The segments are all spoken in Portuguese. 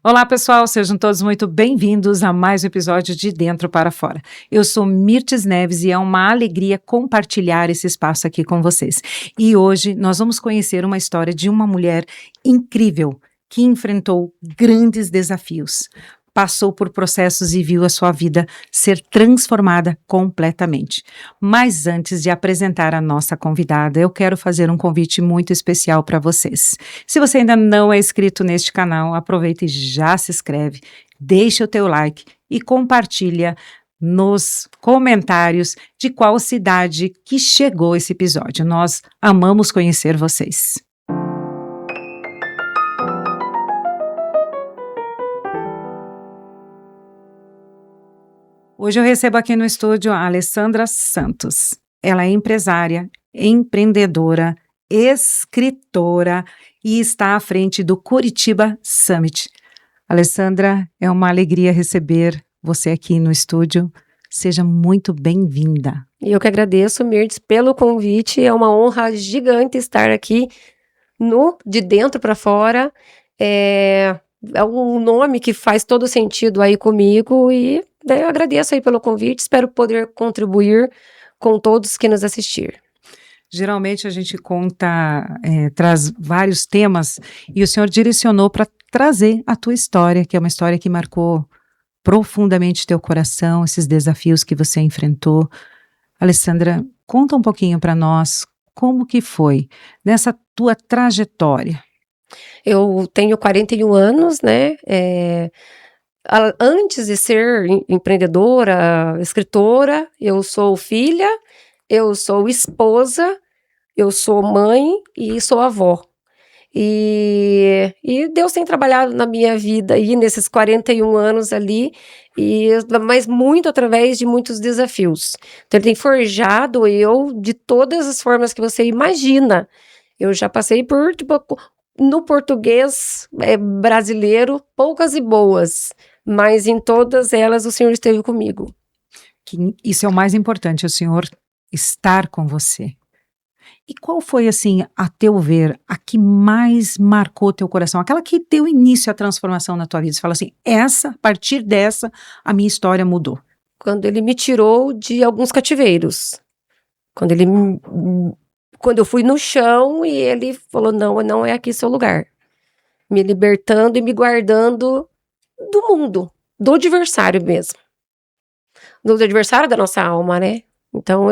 Olá, pessoal, sejam todos muito bem-vindos a mais um episódio de Dentro para Fora. Eu sou Mirtes Neves e é uma alegria compartilhar esse espaço aqui com vocês. E hoje nós vamos conhecer uma história de uma mulher incrível que enfrentou grandes desafios, passou por processos e viu a sua vida ser transformada completamente. Mas antes de apresentar a nossa convidada, eu quero fazer um convite muito especial para vocês. Se você ainda não é inscrito neste canal, aproveita e já se inscreve, deixa o teu like e compartilha nos comentários de qual cidade que chegou esse episódio. Nós amamos conhecer vocês. Hoje eu recebo aqui no estúdio a Alessandra Santos. Ela é empresária, empreendedora, escritora e está à frente do Curitiba Summit. Alessandra, é uma alegria receber você aqui no estúdio. Seja muito bem-vinda. E eu que agradeço, Mirtes, pelo convite. É uma honra gigante estar aqui no De Dentro para Fora. É um nome que faz todo sentido aí comigo e eu agradeço aí pelo convite. Espero poder contribuir com todos que nos assistir. Geralmente a gente traz vários temas e o senhor direcionou para trazer a tua história, que é uma história que marcou profundamente teu coração, esses desafios que você enfrentou. Alessandra, conta um pouquinho para nós como que foi nessa tua trajetória. Eu tenho 41 anos, né? Antes de ser empreendedora, escritora, eu sou filha, eu sou esposa, eu sou mãe e sou avó. E Deus tem trabalhado na minha vida aí nesses 41 anos ali, mas muito através de muitos desafios. Então ele tem forjado eu de todas as formas que você imagina. Eu já passei por, no português brasileiro, poucas e boas, mas em todas elas o Senhor esteve comigo. Isso é o mais importante, o Senhor estar com você. E qual foi, assim, a teu ver, a que mais marcou teu coração? Aquela que deu início à transformação na tua vida. Você fala assim, a partir dessa, a minha história mudou. Quando ele me tirou de alguns cativeiros. Quando eu fui no chão e ele falou, não é aqui seu lugar. Me libertando e me guardando do mundo, do adversário mesmo. Do adversário da nossa alma, né? Então,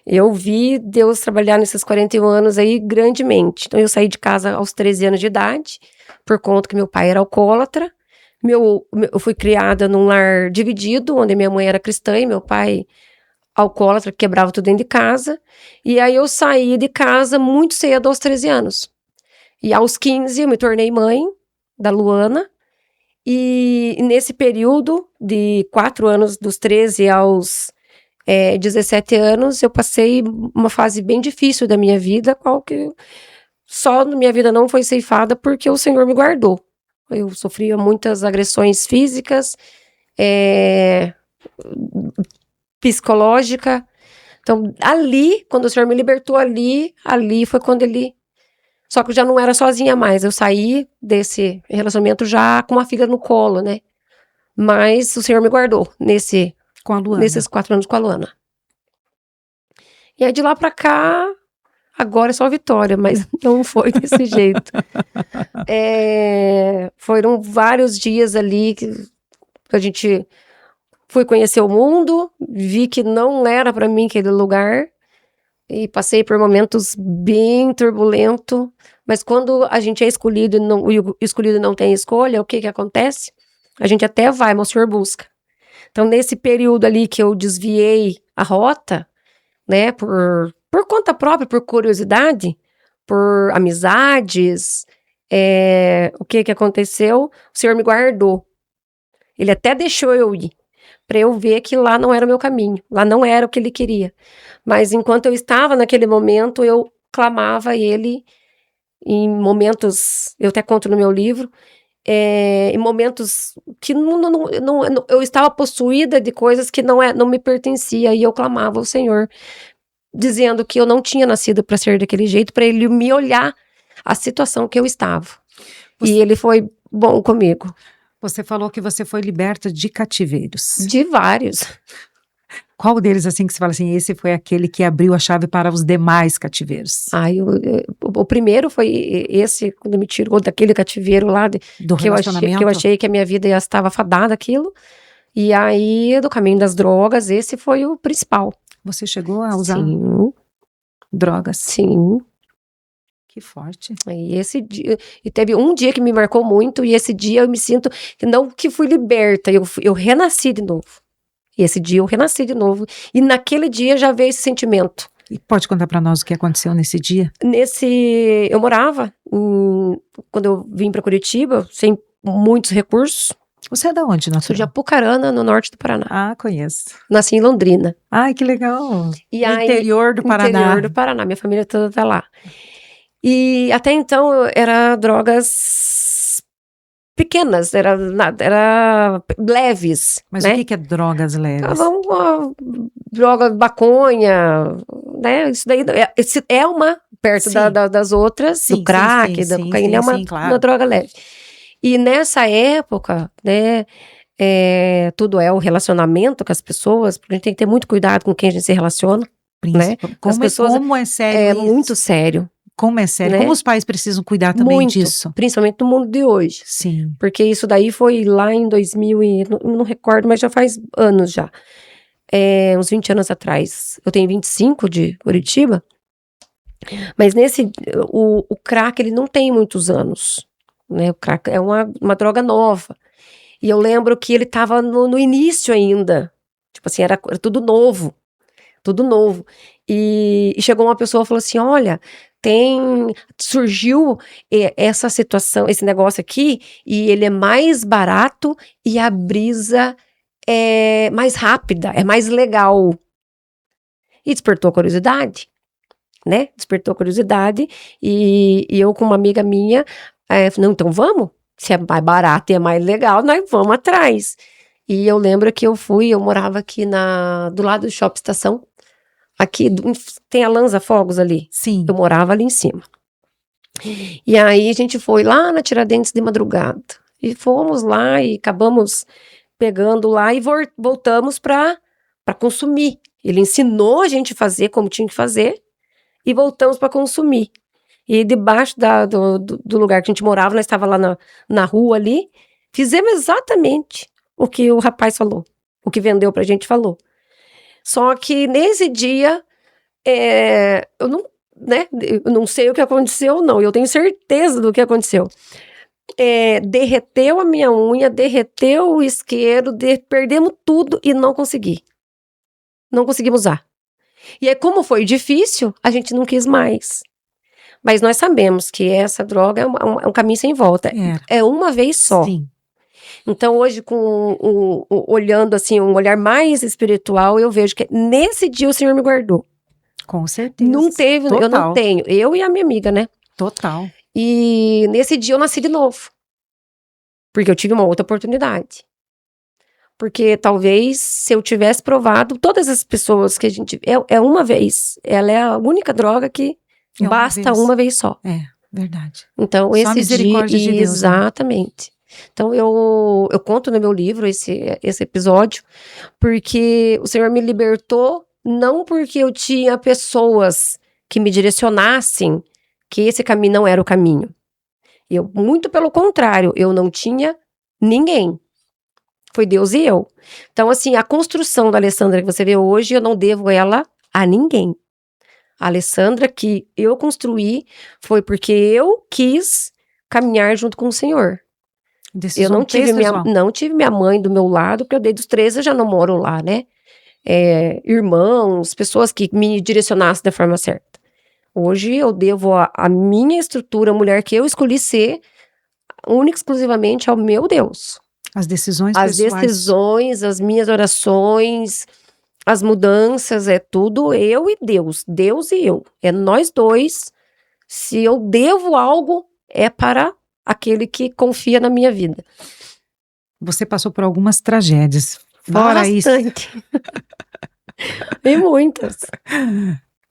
eu vi Deus trabalhar nesses 41 anos aí grandemente. Então, eu saí de casa aos 13 anos de idade, por conta que meu pai era alcoólatra. Eu fui criada num lar dividido, onde minha mãe era cristã e meu pai alcoólatra, que quebrava tudo dentro de casa. E aí, eu saí de casa muito cedo, aos 13 anos. E aos 15, eu me tornei mãe da Luana. E nesse período de 4 anos, dos 13 aos 17 anos, eu passei uma fase bem difícil da minha vida, qual que só minha vida não foi ceifada porque o Senhor me guardou. Eu sofria muitas agressões físicas, psicológica. Então, ali, quando o Senhor me libertou ali foi quando ele... Só que eu já não era sozinha mais, eu saí desse relacionamento já com uma filha no colo, né? Mas o Senhor me guardou nesses 4 anos com a Luana. E aí de lá pra cá, agora é só vitória, mas não foi desse jeito. Foram vários dias ali que a gente fui conhecer o mundo, vi que não era pra mim aquele lugar, e passei por momentos bem turbulentos, mas quando a gente é escolhido e o escolhido não tem escolha, o que acontece? A gente até vai, mas o Senhor busca. Então, nesse período ali que eu desviei a rota, né, por conta própria, por curiosidade, por amizades, o que aconteceu? O Senhor me guardou. Ele até deixou eu ir, para eu ver que lá não era o meu caminho, lá não era o que ele queria. Mas enquanto eu estava naquele momento, eu clamava a ele em momentos, eu até conto no meu livro, em momentos que eu estava possuída de coisas que não me pertencia, e eu clamava ao Senhor, dizendo que eu não tinha nascido para ser daquele jeito, para ele me olhar a situação que eu estava. E ele foi bom comigo. Você falou que você foi liberta de cativeiros. De vários. Qual deles, assim, que você fala assim, esse foi aquele que abriu a chave para os demais cativeiros? O primeiro foi esse, quando me tirou daquele cativeiro lá, Do que relacionamento? eu achei que a minha vida já estava fadada aquilo. E aí, do caminho das drogas, esse foi o principal. Você chegou a usar Sim, drogas? sim. Que forte. E esse dia, e teve um dia que me marcou muito, e esse dia eu me sinto, não que fui liberta, eu renasci de novo. E esse dia eu renasci de novo. E naquele dia já veio esse sentimento. E pode contar para nós o que aconteceu nesse dia? Eu morava, quando eu vim para Curitiba, sem muitos recursos. Você é da onde, Sou de natural? Apucarana, no norte do Paraná. Ah, conheço. Nasci em Londrina. Ai, que legal. E No interior do Paraná. Interior do Paraná. Minha família toda tá lá. E até então era drogas pequenas, era leves. Mas né? o que é drogas leves? Droga, maconha, né? Isso daí é uma, perto Sim. Das outras, Sim, do crack, da cocaína, é uma droga leve. E nessa época, né, tudo é o relacionamento com as pessoas, porque a gente tem que ter muito cuidado com quem a gente se relaciona, né? Como é sério É isso? muito sério. Como é sério? Né? Como os pais precisam cuidar também muito, disso? Principalmente no mundo de hoje. Sim. Porque isso daí foi lá em 2000 e... Não recordo, mas já faz anos já. Uns 20 anos atrás. Eu tenho 25 de Curitiba. Mas o crack, ele não tem muitos anos. Né? O crack é uma droga nova. E eu lembro que ele estava no início ainda. Tipo assim, era tudo novo. Tudo novo. E chegou uma pessoa e falou assim, olha, surgiu essa situação, esse negócio aqui, e ele é mais barato e a brisa é mais rápida, é mais legal. E despertou a curiosidade, né? Despertou a curiosidade, e eu com uma amiga minha, não, então vamos? Se é mais barato e é mais legal, nós vamos atrás. E eu lembro que eu morava aqui do lado do Shopping Estação, aqui, tem a Lanza Fogos ali. Sim. Eu morava ali em cima. E aí a gente foi lá na Tiradentes de madrugada. E fomos lá e acabamos pegando lá e voltamos para consumir. Ele ensinou a gente a fazer como tinha que fazer e voltamos para consumir. E debaixo do lugar que a gente morava, nós estávamos lá na rua ali, fizemos exatamente o que o rapaz falou, o que vendeu pra gente falou. Só que nesse dia, eu não sei o que aconteceu, não. Eu tenho certeza do que aconteceu. Derreteu a minha unha, derreteu o isqueiro, perdemos tudo e não consegui. Não conseguimos usar. E aí, como foi difícil, a gente não quis mais. Mas nós sabemos que essa droga é um caminho sem volta. É uma vez só. Sim. Então, hoje, olhando assim, um olhar mais espiritual, eu vejo que nesse dia o Senhor me guardou. Com certeza. Não teve, Total. Eu não tenho. Eu e a minha amiga, né? Total. E nesse dia eu nasci de novo. Porque eu tive uma outra oportunidade. Porque talvez se eu tivesse provado, todas as pessoas que a gente... É uma vez. Ela é a única droga que basta uma vez só. É, verdade. Então, só esse a misericórdia dia... de Deus. Exatamente. Né? Então, eu conto no meu livro esse episódio, porque o Senhor me libertou, não porque eu tinha pessoas que me direcionassem que esse caminho não era o caminho. Muito pelo contrário, eu não tinha ninguém. Foi Deus e eu. Então, assim, a construção da Alessandra que você vê hoje, eu não devo ela a ninguém. A Alessandra que eu construí foi porque eu quis caminhar junto com o Senhor. Eu não tive minha mãe do meu lado, porque eu desde os 13 eu já não moro lá, né? Irmãos, pessoas que me direcionassem da forma certa. Hoje eu devo a minha estrutura, a mulher que eu escolhi ser, única e exclusivamente ao meu Deus. As decisões pessoais. As decisões, as minhas orações, as mudanças, é tudo eu e Deus. Deus e eu. É nós dois. Se eu devo algo, é para aquele que confia na minha vida. Você passou por algumas tragédias. Fora bastante. Isso. E muitas.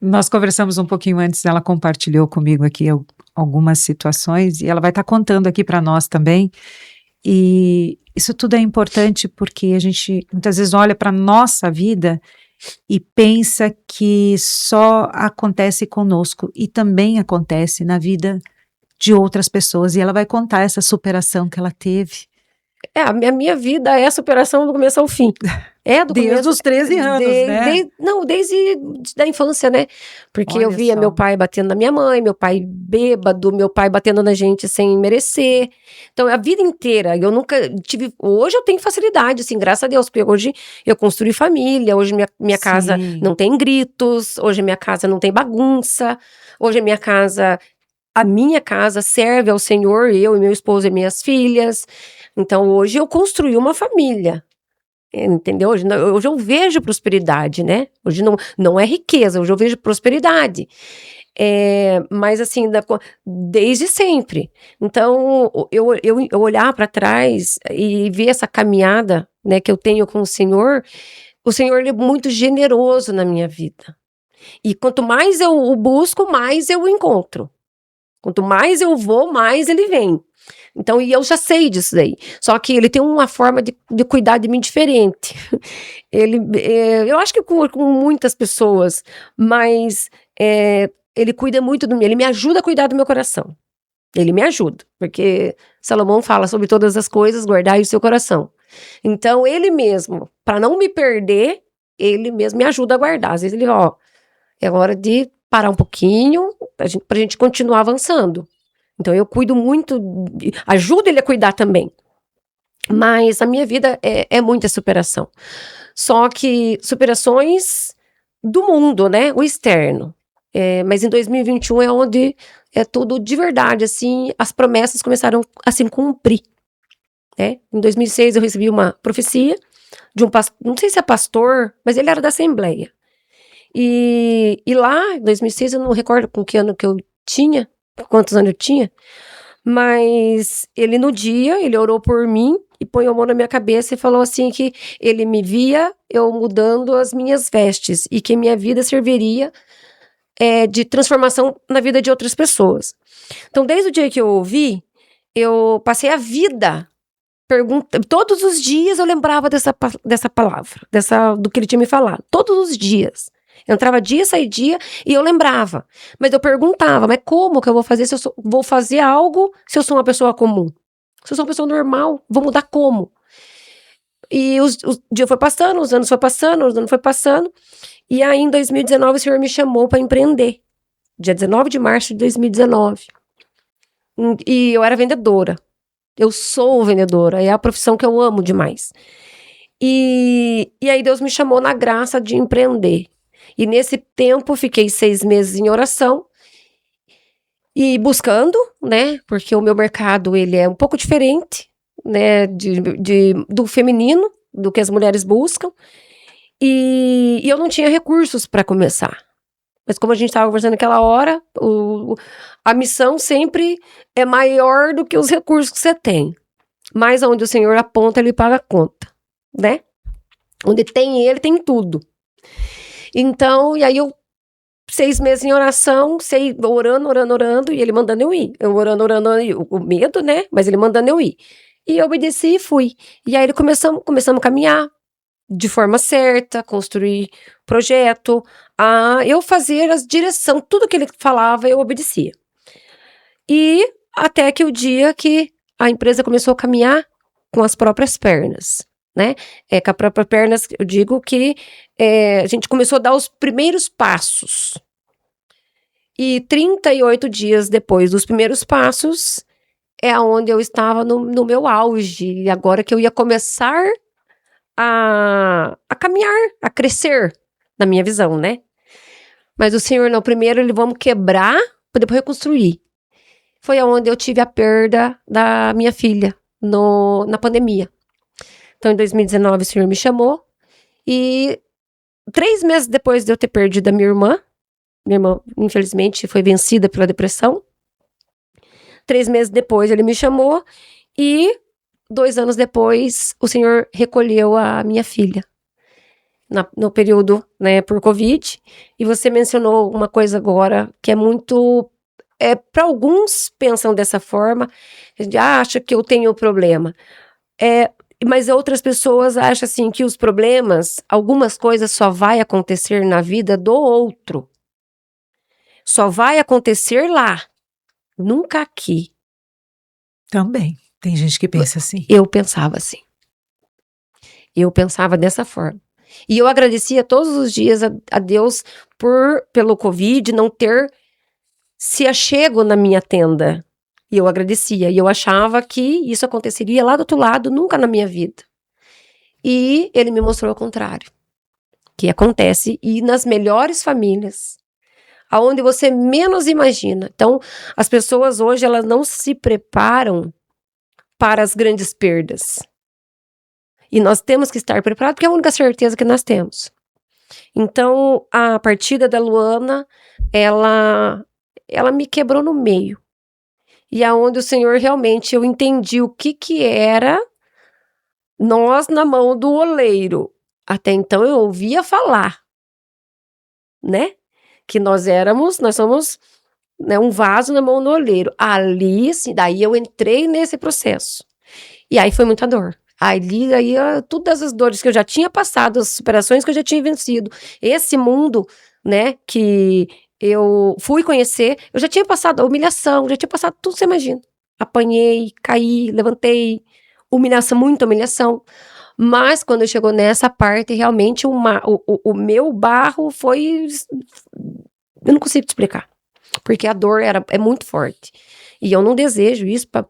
Nós conversamos um pouquinho antes, ela compartilhou comigo aqui algumas situações e ela vai estar contando aqui para nós também. E Isso tudo é importante porque a gente muitas vezes olha para a nossa vida e pensa que só acontece conosco e também acontece na vida de outras pessoas, e ela vai contar essa superação que ela teve. A minha vida é a superação do começo ao fim. Do Desde começo, os 13 anos, né? desde da infância, né? Porque eu Olha via só. meu pai batendo na minha mãe, meu pai bêbado, meu pai batendo na gente sem merecer. Então, a vida inteira, eu nunca tive... Hoje eu tenho facilidade, assim, graças a Deus, porque hoje eu construí família, hoje minha casa Sim. não tem gritos, hoje minha casa não tem bagunça, hoje a minha casa serve ao Senhor, eu e meu esposo e minhas filhas. Então, hoje eu construí uma família. Entendeu? Hoje eu vejo prosperidade, né? Hoje não é riqueza, hoje eu vejo prosperidade. Mas assim, desde sempre. Então, eu olhar para trás e ver essa caminhada, né, que eu tenho com o Senhor ele é muito generoso na minha vida. E quanto mais eu o busco, mais eu o encontro. Quanto mais eu vou, mais ele vem. Então, e eu já sei disso daí. Só que ele tem uma forma de cuidar de mim diferente. Eu acho que com muitas pessoas, mas ele cuida muito de mim. Ele me ajuda a cuidar do meu coração. Ele me ajuda, porque Salomão fala sobre todas as coisas, guardai o seu coração. Então, ele mesmo, para não me perder, ele mesmo me ajuda a guardar. Às vezes ele, é hora de parar um pouquinho, pra gente continuar avançando. Então, eu cuido muito, ajudo ele a cuidar também. Mas a minha vida é muita superação. Só que superações do mundo, né? O externo. Mas em 2021 é onde é tudo de verdade, assim, as promessas começaram a se cumprir. Né? Em 2006 eu recebi uma profecia de um pastor, não sei se é pastor, mas ele era da Assembleia. E lá, em 2006, eu não recordo com que ano que eu tinha, quantos anos eu tinha, mas ele no dia, ele orou por mim e põe a mão na minha cabeça e falou assim que ele me via eu mudando as minhas vestes e que minha vida serviria de transformação na vida de outras pessoas. Então, desde o dia que eu ouvi, eu passei a vida todos os dias eu lembrava dessa palavra, do que ele tinha me falado, todos os dias. Eu entrava dia, saía dia e eu lembrava. Mas eu perguntava, mas como que eu vou fazer se eu vou fazer algo se eu sou uma pessoa comum? Se eu sou uma pessoa normal, vou mudar como? E o dia foi passando, os anos foi passando. E aí em 2019 o Senhor me chamou para empreender. Dia 19 de março de 2019. E eu era vendedora. Eu sou vendedora, é a profissão que eu amo demais. E aí Deus me chamou na graça de empreender. E nesse tempo, fiquei 6 meses em oração e buscando, né? Porque o meu mercado, ele é um pouco diferente, né? Do feminino, do que as mulheres buscam. E eu não tinha recursos para começar. Mas como a gente estava conversando naquela hora, a missão sempre é maior do que os recursos que você tem. Mas onde o Senhor aponta, ele paga a conta, né? Onde tem ele, tem tudo. Então, e aí 6 meses em oração, orando, e ele mandando eu ir. Eu orando, o medo, né? Mas ele mandando eu ir. E eu obedeci e fui. E aí começamos a caminhar de forma certa, construir projeto, eu fazer a direção, tudo que ele falava eu obedecia. E até que o dia que a empresa começou a caminhar com as próprias pernas. Né? Com as próprias pernas, eu digo que a gente começou a dar os primeiros passos. E 38 dias depois dos primeiros passos, é onde eu estava no meu auge. E agora que eu ia começar a caminhar, a crescer, na minha visão, né? Mas o Senhor, não, primeiro vamos quebrar, para depois reconstruir. Foi onde eu tive a perda da minha filha, na pandemia. Então, em 2019, o Senhor me chamou. E 3 meses depois de eu ter perdido a minha irmã, infelizmente, foi vencida pela depressão. 3 meses depois, ele me chamou. E 2 anos depois, o Senhor recolheu a minha filha. No período, né, por Covid. E você mencionou uma coisa agora que é muito... para alguns pensam dessa forma, acham que eu tenho problema. Mas outras pessoas acham assim que os problemas, algumas coisas só vai acontecer na vida do outro. Só vai acontecer lá, nunca aqui. Também. Tem gente que pensa assim. Eu pensava assim. Eu pensava dessa forma. E eu agradecia todos os dias a Deus pelo Covid não ter se achego na minha tenda. E eu agradecia. E eu achava que isso aconteceria lá do outro lado, nunca na minha vida. E ele me mostrou o contrário. Que acontece e nas melhores famílias. Aonde você menos imagina. Então, as pessoas hoje, elas não se preparam para as grandes perdas. E nós temos que estar preparados, porque é a única certeza que nós temos. Então, a partida da Luana, ela me quebrou no meio. E aonde o Senhor realmente, eu entendi o que era nós na mão do oleiro. Até então, eu ouvia falar, né? Que nós somos, né, um vaso na mão do oleiro. Ali, assim, daí eu entrei nesse processo. E aí foi muita dor. Aí todas as dores que eu já tinha passado, as superações que eu já tinha vencido, esse mundo, né, que eu fui conhecer, eu já tinha passado a humilhação, já tinha passado tudo que você imagina. Apanhei, caí, levantei, humilhação, muita humilhação. Mas quando chegou nessa parte, realmente o meu barro foi... Eu não consigo te explicar. Porque a dor é muito forte. E eu não desejo isso para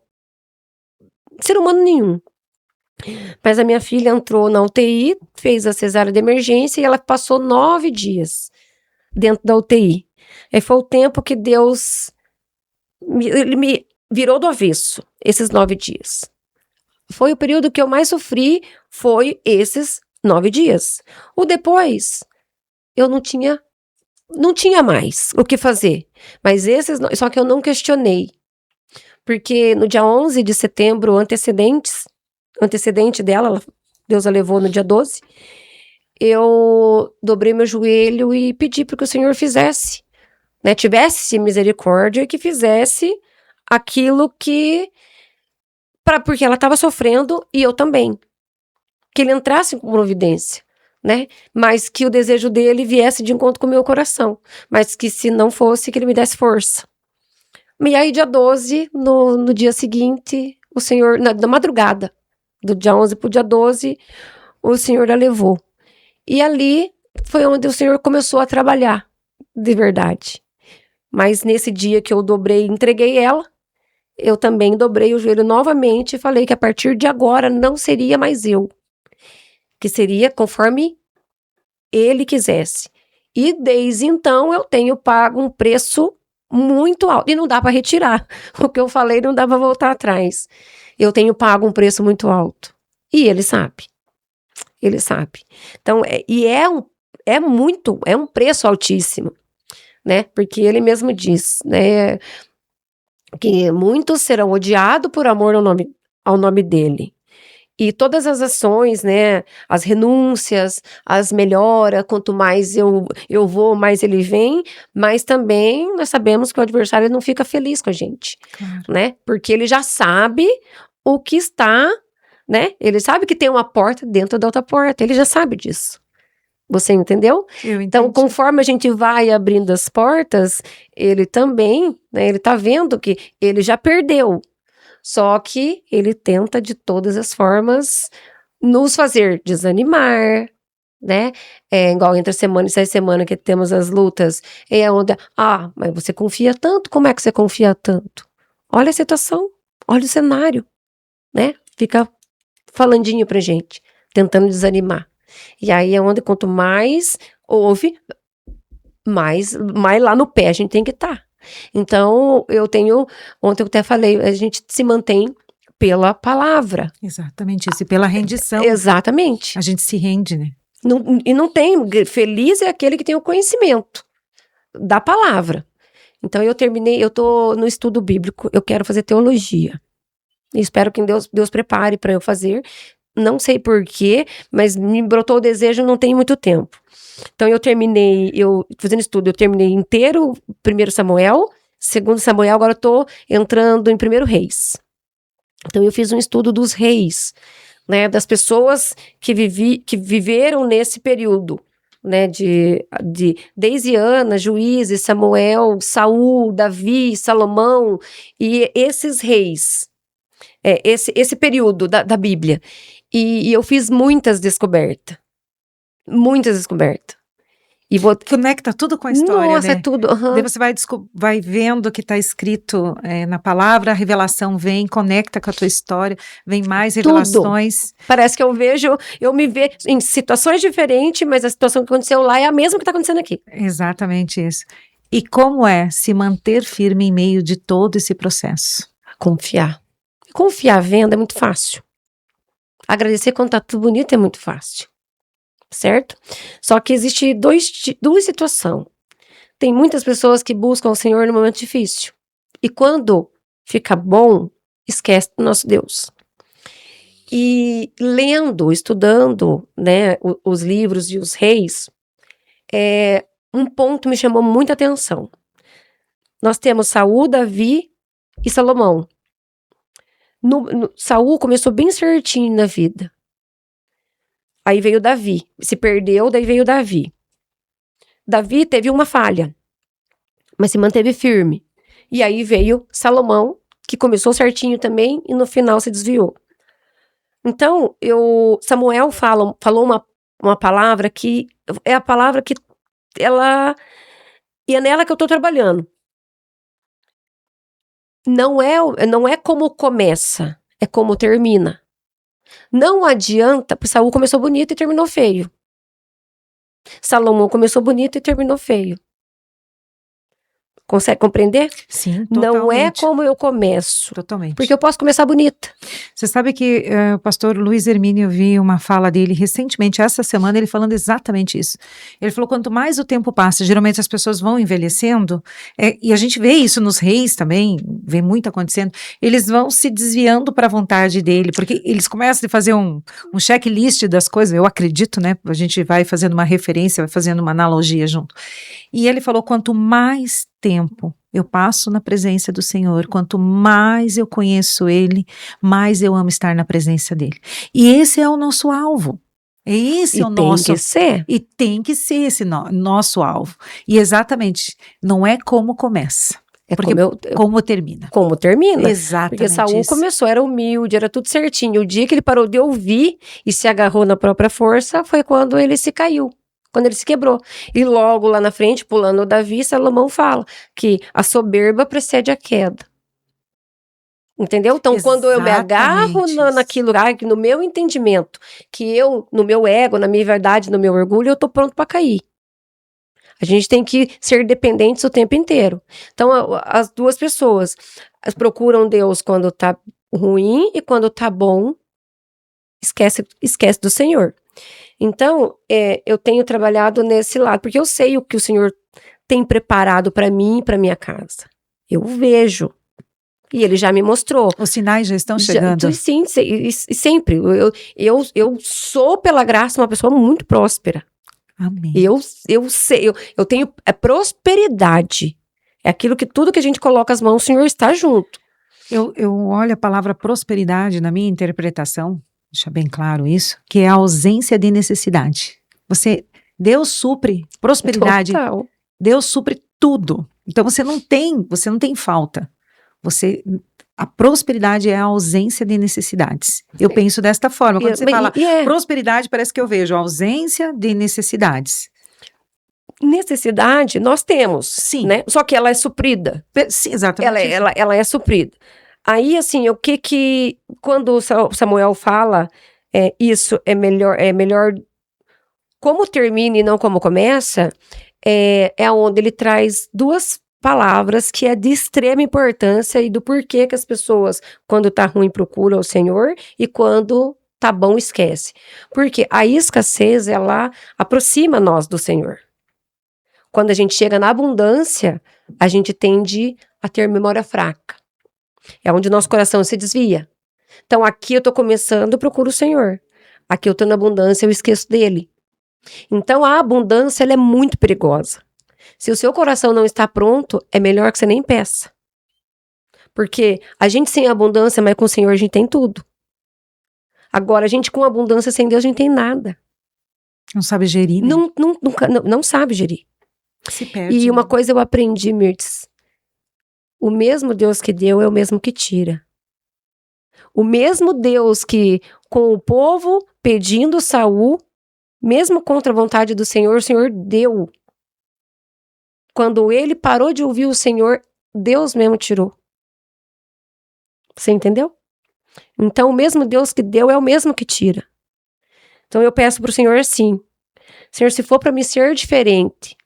ser humano nenhum. Mas a minha filha entrou na UTI, fez a cesárea de emergência e ela passou 9 dias dentro da UTI. Aí foi o tempo que Deus ele me virou do avesso, esses 9 dias. Foi o período que eu mais sofri, foi esses 9 dias. O depois, eu não tinha mais o que fazer. Mas só que eu não questionei. Porque no dia 11 de setembro, o antecedente dela, Deus a levou no dia 12, eu dobrei meu joelho e pedi para que o Senhor fizesse, né, tivesse misericórdia e que fizesse aquilo porque ela estava sofrendo e eu também. Que ele entrasse com providência, né? Mas que o desejo dele viesse de encontro com o meu coração. Mas que se não fosse, que ele me desse força. E aí, dia 12, no dia seguinte, o Senhor, na madrugada, do dia 11 pro dia 12, o Senhor a levou. E ali foi onde o Senhor começou a trabalhar, de verdade. Mas nesse dia que eu dobrei e entreguei ela, eu também dobrei o joelho novamente e falei que a partir de agora não seria mais eu. Que seria conforme ele quisesse. E desde então eu tenho pago um preço muito alto. E não dá para retirar. O que eu falei não dá para voltar atrás. Eu tenho pago um preço muito alto. E ele sabe. Ele sabe. Então, é um preço altíssimo, né? Porque ele mesmo diz, né? Que muitos serão odiados por amor ao nome dele. E todas as ações, né, as renúncias, as melhoras, quanto mais eu vou, mais ele vem, mas também nós sabemos que o adversário não fica feliz com a gente, Claro. né, porque ele já sabe o que está, né, ele sabe que tem uma porta dentro da outra porta, ele já sabe disso. Você entendeu? Eu entendi. Então, conforme a gente vai abrindo as portas, ele também, né, ele tá vendo que ele já perdeu. Só que ele tenta de todas as formas nos fazer desanimar, né? Igual entre semana e 6 semanas que temos as lutas. É onde, mas você confia tanto? Como é que você confia tanto? Olha a situação, olha o cenário, né? Fica falandinho pra gente, tentando desanimar. E aí é onde quanto mais ouve, mais lá no pé a gente tem que estar. Então, ontem eu até falei, a gente se mantém pela palavra. Exatamente isso, e pela rendição. Exatamente. A gente se rende, né? Não tem, feliz é aquele que tem o conhecimento da palavra. Então, eu tô no estudo bíblico, eu quero fazer teologia. E espero que Deus prepare para eu fazer. Não sei porquê, mas me brotou o desejo não tem muito tempo. Então, fazendo estudo, eu terminei inteiro 1 Samuel, 2 Samuel, agora eu tô entrando em 1 Reis. Então, eu fiz um estudo dos reis, né, das pessoas que viveram nesse período, né, desde Ana, Juízes, Samuel, Saul, Davi, Salomão e esses reis, esse período da Bíblia. E eu fiz muitas descobertas. E Conecta tudo com a história, Nossa, né? é tudo. Daí você vai vendo o que está escrito na palavra, a revelação vem, conecta com a tua história, vem mais revelações. Parece que eu me vejo em situações diferentes, mas a situação que aconteceu lá é a mesma que está acontecendo aqui. Exatamente isso. E como é se manter firme em meio de todo esse processo? Confiar. Confiar vendo é muito fácil. Agradecer quando tá tudo bonito é muito fácil. Certo? Só que existe duas situações. Tem muitas pessoas que buscam o Senhor no momento difícil. E quando fica bom, esquece do nosso Deus. E lendo, estudando, né, os livros de os reis, um ponto me chamou muita atenção. Nós temos Saul, Davi e Salomão. Saul começou bem certinho na vida. Aí veio Davi, se perdeu, daí veio Davi. Davi teve uma falha, mas se manteve firme. E aí veio Salomão, que começou certinho também e no final se desviou. Então, Samuel falou uma palavra que é a palavra que e é nela que eu estou trabalhando. Não é como começa, é como termina. Não adianta, porque Saul começou bonito e terminou feio. Salomão começou bonito e terminou feio. Consegue compreender? Sim, totalmente. Não é como eu começo. Totalmente. Porque eu posso começar bonita. Você sabe que o pastor Luiz Hermínio, eu vi uma fala dele recentemente, essa semana, ele falando exatamente isso. Ele falou, quanto mais o tempo passa, geralmente as pessoas vão envelhecendo, e a gente vê isso nos reis também, vê muito acontecendo, eles vão se desviando para a vontade dele, porque eles começam a fazer um checklist das coisas, eu acredito, né? A gente vai fazendo uma referência, vai fazendo uma analogia junto. E ele falou, quanto mais tempo eu passo na presença do Senhor, quanto mais eu conheço Ele, mais eu amo estar na presença dEle. E esse é o nosso alvo. Esse é o nosso. Tem que ser. E tem que ser esse nosso alvo. E exatamente, não é como começa. É porque como termina. Como termina. Exatamente. Porque Saul começou, era humilde, era tudo certinho. O dia que ele parou de ouvir e se agarrou na própria força foi quando ele se caiu. Quando ele se quebrou. E logo lá na frente, pulando o Davi, Salomão fala que a soberba precede a queda. Entendeu? Então, quando eu me agarro naquilo, no meu entendimento, que eu, no meu ego, na minha verdade, no meu orgulho, eu tô pronto para cair. A gente tem que ser dependentes o tempo inteiro. Então, as duas pessoas procuram Deus quando tá ruim e quando tá bom, esquece do Senhor. Então, eu tenho trabalhado nesse lado, porque eu sei o que o Senhor tem preparado para mim e para minha casa. Eu vejo. E Ele já me mostrou. Os sinais já estão chegando. Sim, sempre. Eu sou, pela graça, uma pessoa muito próspera. Amém. Eu sei, eu tenho prosperidade. É aquilo que tudo que a gente coloca as mãos, o Senhor está junto. Eu olho a palavra prosperidade na minha interpretação, deixa bem claro isso, que é a ausência de necessidade. Deus supre prosperidade. Total. Deus supre tudo. Então você não tem falta. A prosperidade é a ausência de necessidades. Eu penso desta forma. Quando você fala prosperidade, parece que eu vejo a ausência de necessidades. Necessidade nós temos, sim, né? Só que ela é suprida. Sim, exatamente. Ela é suprida. Aí, assim, o que quando Samuel fala, isso é melhor como termina e não como começa, é onde ele traz duas palavras que é de extrema importância e do porquê que as pessoas, quando tá ruim, procuram o Senhor e quando tá bom, esquece. Porque a escassez, ela aproxima nós do Senhor. Quando a gente chega na abundância, a gente tende a ter memória fraca. É onde o nosso coração se desvia. Então, aqui eu tô começando, eu procuro o Senhor. Aqui eu tô na abundância, eu esqueço dele. Então, a abundância, ela é muito perigosa. Se o seu coração não está pronto, é melhor que você nem peça. Porque a gente sem abundância, mas com o Senhor a gente tem tudo. Agora, a gente com abundância sem Deus, a gente tem nada. Não sabe gerir, né? Não sabe gerir. Se perde. E uma né? coisa eu aprendi, Mirtz. O mesmo Deus que deu é o mesmo que tira. O mesmo Deus que, com o povo pedindo Saul, mesmo contra a vontade do Senhor, o Senhor deu. Quando ele parou de ouvir o Senhor, Deus mesmo tirou. Você entendeu? Então, o mesmo Deus que deu é o mesmo que tira. Então, eu peço para o Senhor assim: Senhor, se for para me ser diferente,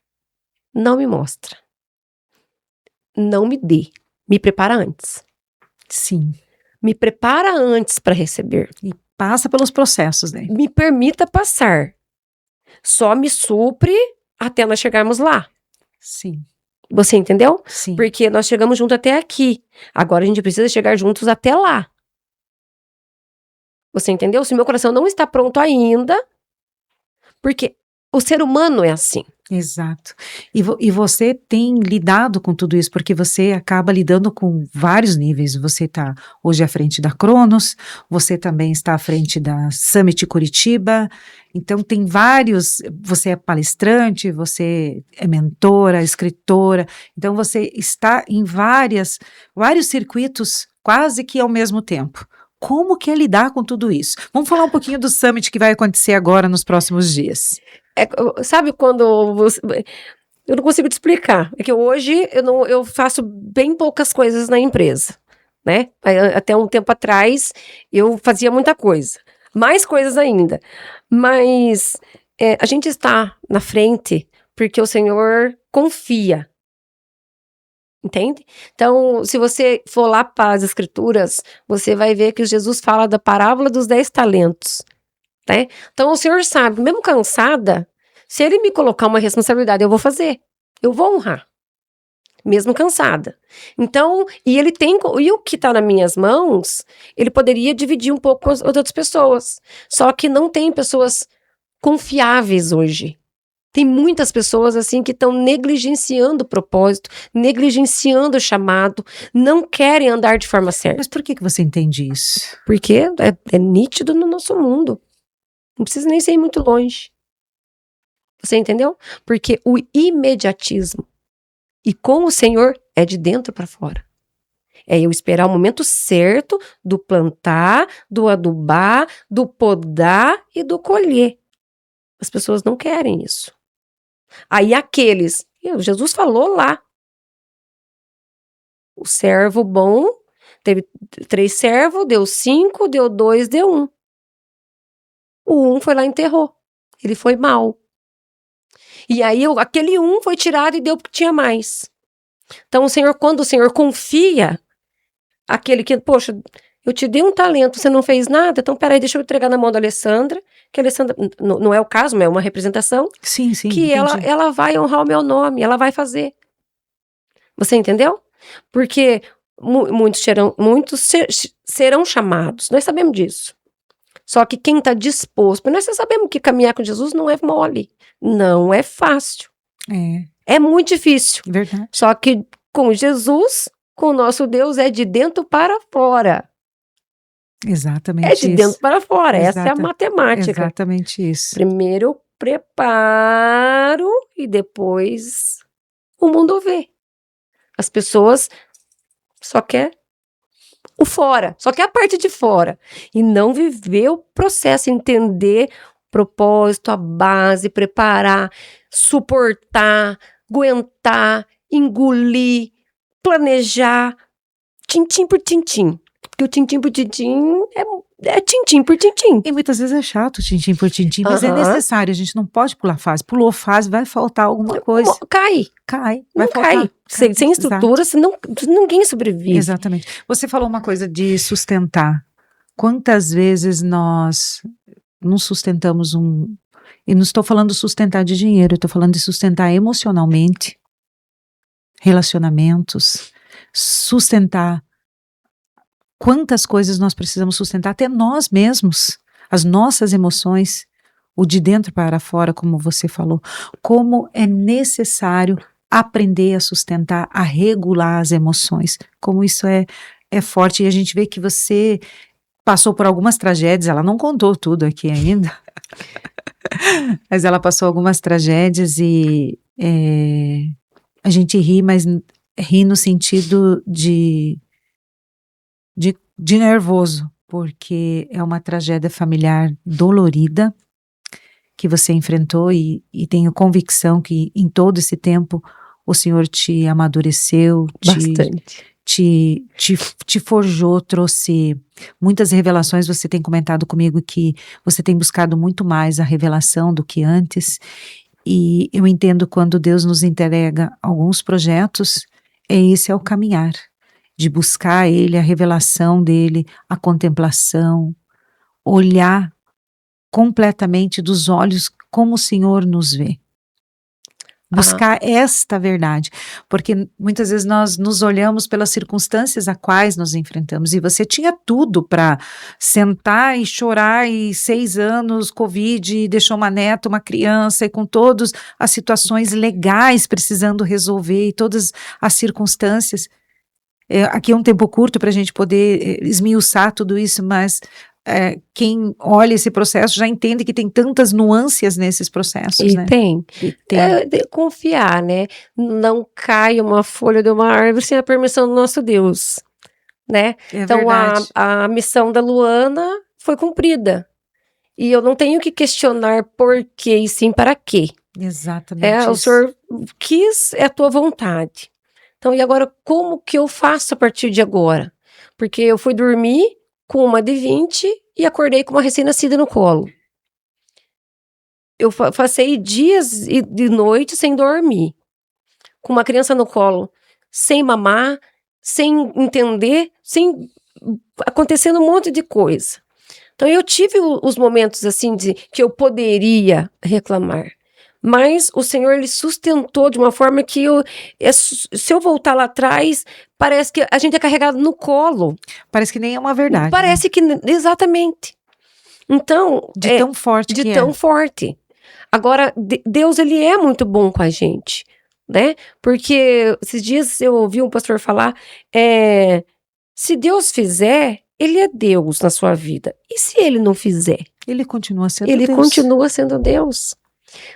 não me mostra. Não me dê. Me prepara antes. Sim. Me prepara antes para receber. E passa pelos processos, né? Me permita passar. Só me supre até nós chegarmos lá. Sim. Você entendeu? Sim. Porque nós chegamos juntos até aqui. Agora a gente precisa chegar juntos até lá. Você entendeu? Se meu coração não está pronto ainda, porque o ser humano é assim. Exato. E você tem lidado com tudo isso, porque você acaba lidando com vários níveis. Você está hoje à frente da Cronos, você também está à frente da Summit Curitiba, então tem vários, você é palestrante, você é mentora, escritora, então você está em vários circuitos quase que ao mesmo tempo. Como que é lidar com tudo isso? Vamos falar um pouquinho do Summit que vai acontecer agora nos próximos dias. Sabe quando você... Eu não consigo te explicar. É que hoje eu faço bem poucas coisas na empresa, né? Até um tempo atrás eu fazia muita coisa. Mais coisas ainda. Mas a gente está na frente porque o Senhor confia. Entende? Então, se você for lá para as Escrituras, você vai ver que Jesus fala da parábola dos 10 talentos. Né? Então, o Senhor sabe, mesmo cansada, se Ele me colocar uma responsabilidade, eu vou fazer. Eu vou honrar. Mesmo cansada. Então, e o que está nas minhas mãos, Ele poderia dividir um pouco com as outras pessoas. Só que não tem pessoas confiáveis hoje. Tem muitas pessoas assim que estão negligenciando o propósito, negligenciando o chamado, não querem andar de forma certa. Mas por que você entende isso? Porque é nítido no nosso mundo. Não precisa nem ser muito longe. Você entendeu? Porque o imediatismo e com o Senhor é de dentro para fora. É eu esperar o momento certo do plantar, do adubar, do podar e do colher. As pessoas não querem isso. Aí Jesus falou lá. O servo bom teve 3 servos, deu 5, deu 2, deu 1. O 1 foi lá e enterrou. Ele foi mal. E aí aquele 1 foi tirado e deu porque tinha mais. Então quando o Senhor confia, aquele que, poxa, eu te dei um talento, você não fez nada, então peraí, deixa eu entregar na mão da Alessandra, que a Alessandra, não é o caso, mas é uma representação, sim, que ela vai honrar o meu nome, ela vai fazer. Você entendeu? Porque muitos serão chamados, nós sabemos disso. Só que quem está disposto, nós sabemos que caminhar com Jesus não é mole, não é fácil. É muito difícil. Verdade. Só que com Jesus, com o nosso Deus, é de dentro para fora. Exatamente É de dentro para fora. Essa é a matemática. Exatamente isso. Primeiro eu preparo e depois o mundo vê. As pessoas só quer o fora, só quer a parte de fora. E não viver o processo, entender o propósito, a base, preparar, suportar, aguentar, engolir, planejar, tintim por tintim. Porque o tintim por tintim é tintim por tintim. E muitas vezes é chato, tintim por tintim, mas é necessário, a gente não pode pular fase. Pulou fase, vai faltar alguma coisa. Cai. Vai faltar. Cai. Sem estrutura, ninguém sobrevive. Exatamente. Você falou uma coisa de sustentar. Quantas vezes nós não sustentamos e não estou falando sustentar de dinheiro, eu estou falando de sustentar emocionalmente, relacionamentos, sustentar. Quantas coisas nós precisamos sustentar, até nós mesmos, as nossas emoções, o de dentro para fora, como você falou, como é necessário aprender a sustentar, a regular as emoções, como isso é forte, e a gente vê que você passou por algumas tragédias, ela não contou tudo aqui ainda, mas ela passou algumas tragédias e a gente ri, mas ri no sentido de nervoso, porque é uma tragédia familiar dolorida que você enfrentou e tenho convicção que em todo esse tempo o Senhor te amadureceu, Bastante. te forjou, trouxe muitas revelações. Você tem comentado comigo que você tem buscado muito mais a revelação do que antes, e eu entendo quando Deus nos entrega alguns projetos, esse é o caminhar, de buscar Ele, a revelação dEle, a contemplação, olhar completamente dos olhos como o Senhor nos vê. Buscar esta verdade, porque muitas vezes nós nos olhamos pelas circunstâncias a quais nos enfrentamos, e você tinha tudo para sentar e chorar, e 6 anos, Covid, e deixou uma neta, uma criança, e com todas as situações legais precisando resolver, e todas as circunstâncias. Aqui é um tempo curto para a gente poder esmiuçar tudo isso, mas quem olha esse processo já entende que tem tantas nuances nesses processos, né? Tem. Confiar, né? Não cai uma folha de uma árvore sem a permissão do nosso Deus, né? Então, a missão da Luana foi cumprida. E eu não tenho que questionar por quê, e sim para quê. Exatamente. O Senhor quis, é a tua vontade. Então, e agora, como que eu faço a partir de agora? Porque eu fui dormir com uma de 20 e acordei com uma recém-nascida no colo. Eu passei dias e de noite sem dormir, com uma criança no colo, sem mamar, sem entender, acontecendo um monte de coisa. Então, eu tive os momentos assim que eu poderia reclamar. Mas o Senhor, Ele sustentou de uma forma que se eu voltar lá atrás, parece que a gente é carregado no colo. Parece que nem é uma verdade. Parece que, exatamente. Então... De tão forte que é. De tão forte. Agora, Deus, Ele é muito bom com a gente, né? Porque esses dias eu ouvi um pastor falar, se Deus fizer, Ele é Deus na sua vida. E se Ele não fizer? Ele continua sendo Deus. Ele continua sendo Deus.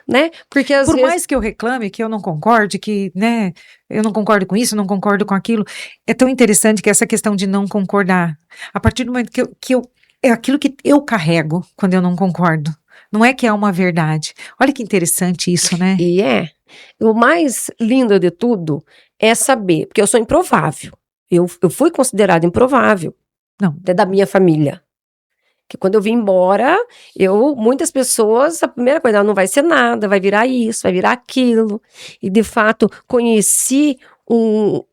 Né? Porque às vezes... mais que eu reclame, que eu não concorde, que, né, eu não concordo com isso, não concordo com aquilo, é tão interessante que essa questão de não concordar, a partir do momento que eu é aquilo que eu carrego quando eu não concordo, não é que é uma verdade. Olha que interessante isso, né? E o mais lindo de tudo é saber, porque eu sou improvável, eu fui considerada improvável, não, da minha família. Que quando eu vim embora, muitas pessoas, a primeira coisa, não vai ser nada, vai virar isso, vai virar aquilo. E, de fato, conheci um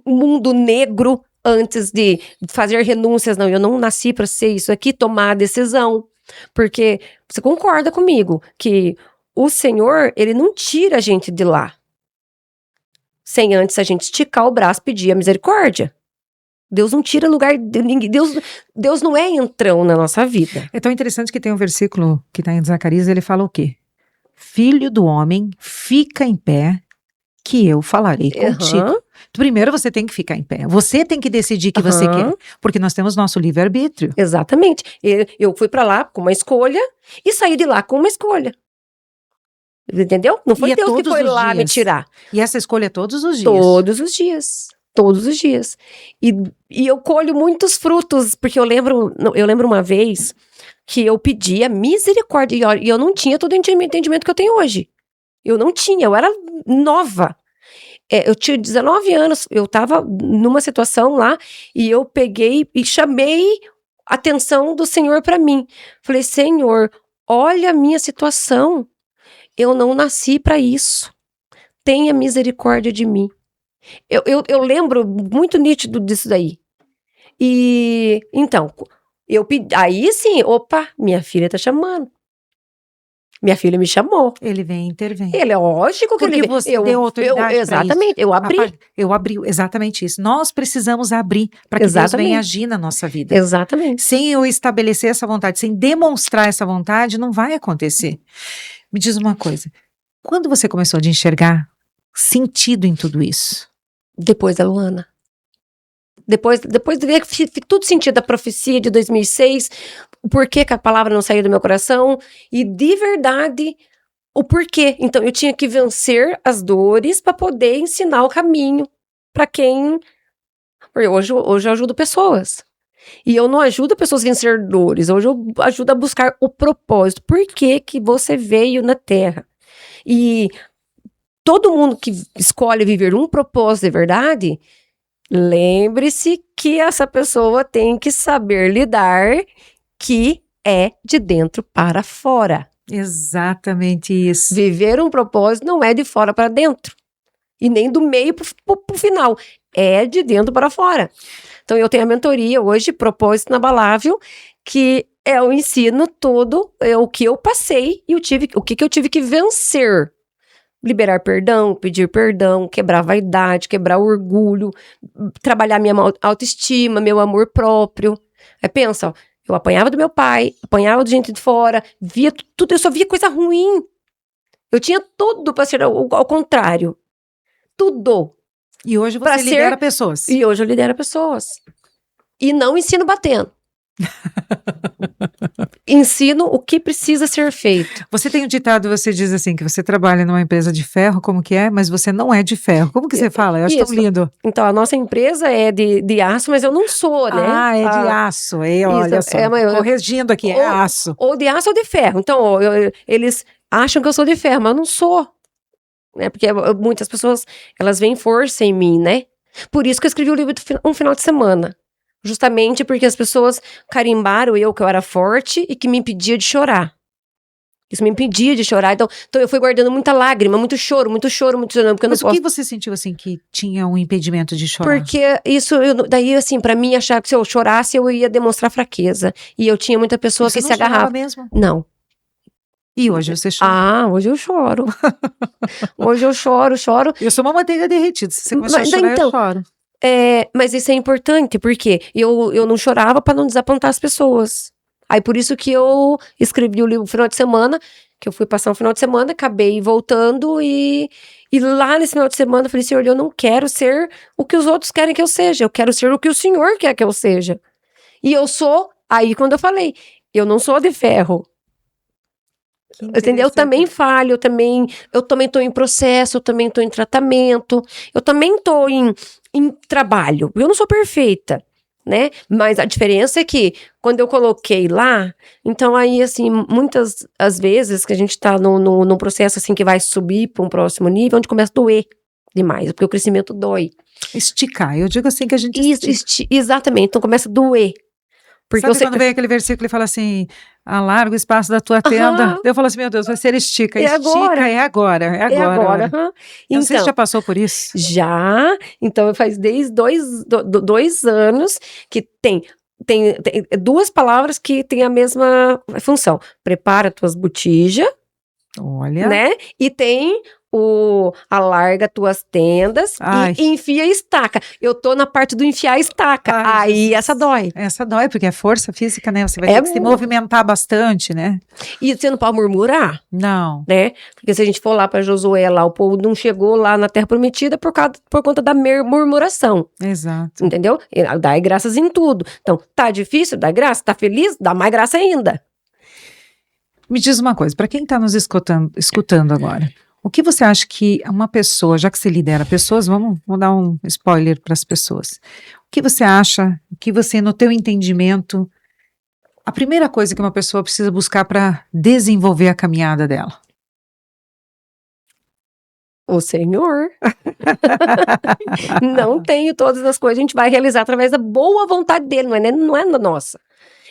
mundo negro antes de fazer renúncias. Não, eu não nasci para ser isso aqui, tomar a decisão. Porque você concorda comigo que o Senhor, Ele não tira a gente de lá sem antes a gente esticar o braço e pedir a misericórdia. Deus não tira lugar de ninguém. Deus não é entrão na nossa vida. É tão interessante que tem um versículo que está em Zacarias, ele fala o quê? Filho do homem, fica em pé, que eu falarei contigo. Primeiro você tem que ficar em pé. Você tem que decidir o que você quer. Porque nós temos nosso livre-arbítrio. Exatamente. Eu fui para lá com uma escolha e saí de lá com uma escolha. Entendeu? Não foi Deus que foi lá me tirar. E essa escolha é todos os dias. Todos os dias. Todos os dias. E eu colho muitos frutos, porque eu lembro uma vez que eu pedia misericórdia, e eu não tinha todo o entendimento que eu tenho hoje. Eu não tinha, eu era nova. Eu tinha 19 anos, eu estava numa situação lá, e eu peguei e chamei a atenção do Senhor para mim. Falei, Senhor, olha a minha situação. Eu não nasci para isso. Tenha misericórdia de mim. Eu lembro muito nítido disso daí. E, então, eu pedi, aí sim, opa, minha filha tá chamando. Minha filha me chamou. Ele vem e intervém. Ele é lógico que porque ele você deu autoridade exatamente, eu abri. Eu abri, exatamente isso. Nós precisamos abrir para que Deus venha agir na nossa vida. Exatamente. Sem eu estabelecer essa vontade, sem demonstrar essa vontade, não vai acontecer. Me diz uma coisa, quando você começou a enxergar sentido em tudo isso? Depois da Luana. Depois de ver que tudo sentido da profecia de 2006, o porquê que a palavra não saiu do meu coração, e de verdade, o porquê. Então, eu tinha que vencer as dores para poder ensinar o caminho para quem... Hoje eu ajudo pessoas. E eu não ajudo pessoas a vencer dores, hoje eu ajudo a buscar o propósito. Por que que você veio na Terra? E todo mundo que escolhe viver um propósito de verdade, lembre-se que essa pessoa tem que saber lidar, que é de dentro para fora. Exatamente isso. Viver um propósito não é de fora para dentro. E nem do meio para o final. É de dentro para fora. Então, eu tenho a mentoria hoje, Propósito Inabalável, que é o ensino todo, o que eu passei e o que eu tive que vencer. Liberar perdão, pedir perdão, quebrar a vaidade, quebrar o orgulho, trabalhar minha autoestima, meu amor próprio. Aí pensa, ó, eu apanhava do meu pai, apanhava de gente de fora, via tudo, eu só via coisa ruim. Eu tinha tudo para ser ao contrário. Tudo. E hoje você lidera pessoas. E hoje eu lidero pessoas. E não ensino batendo. Ensino o que precisa ser feito. Você tem um ditado, você diz assim, que você trabalha numa empresa de ferro, como que é? Mas você não é de ferro. Como que você fala? Eu acho tão lindo. Então, a nossa empresa é de aço, mas eu não sou, né? Ah, é de aço. Olha só, corrigindo aqui, é aço. Ou de aço ou de ferro. Então, eles acham que eu sou de ferro, mas eu não sou. Né? Porque muitas pessoas, elas veem força em mim, né? Por isso que eu escrevi o livro Um Final de Semana. Justamente porque as pessoas carimbaram que eu era forte e que me impedia de chorar. Isso me impedia de chorar. Então eu fui guardando muita lágrima, muito choro. Porque mas o que você sentiu, assim, que tinha um impedimento de chorar? Porque isso, daí, assim, pra mim, achava que se eu chorasse, eu ia demonstrar fraqueza. E eu tinha muita pessoa que se agarrava. Mesmo? Não. E hoje você chora? Ah, hoje eu choro. Hoje eu choro. Eu sou uma manteiga derretida. Se você começar a chorar, então, eu choro. Mas isso é importante, porque eu não chorava para não desapontar as pessoas. Aí por isso que eu escrevi o livro no final de semana, que eu fui passar um final de semana, acabei voltando e lá nesse final de semana eu falei, Senhor, eu não quero ser o que os outros querem que eu seja, eu quero ser o que o Senhor quer que eu seja. E eu sou, aí quando eu falei, eu não sou de ferro. Entendeu? Eu também falho, eu também tô em processo, eu também tô em tratamento, eu também tô em trabalho. Eu não sou perfeita, né? Mas a diferença é que quando eu coloquei lá, então aí, assim, muitas as vezes que a gente tá num processo, assim, que vai subir para um próximo nível, onde começa a doer demais, porque o crescimento dói. Esticar, eu digo assim que a gente estica. Exatamente, então começa a doer. Porque sabe quando vem aquele versículo e fala assim, alarga o espaço da tua tenda? Eu falo assim, meu Deus, vai ser estica. É agora. É agora. Então, não sei se já passou por isso. Já. Então, faz desde 2 anos que tem duas palavras que têm a mesma função. Prepara tuas botijas. Olha. Né? E tem alarga tuas tendas e enfia a estaca. Eu tô na parte do enfiar a estaca. Aí Jesus. Essa dói. Essa dói, porque é força física, né? Você vai ter que se movimentar bastante, né? E você não pode murmurar. Não. Né? Porque se a gente for lá para Josué, lá, o povo não chegou lá na Terra Prometida por conta da murmuração. Exato. Entendeu? Dá graças em tudo. Então, tá difícil? Dá graça. Tá feliz? Dá mais graça ainda. Me diz uma coisa, para quem está nos escutando agora, o que você acha que uma pessoa, já que você lidera pessoas, vamos dar um spoiler para as pessoas. O que você acha, que você, no teu entendimento, a primeira coisa que uma pessoa precisa buscar para desenvolver a caminhada dela? O Senhor. Não tenho todas as coisas, a gente vai realizar através da boa vontade dele, não é da nossa.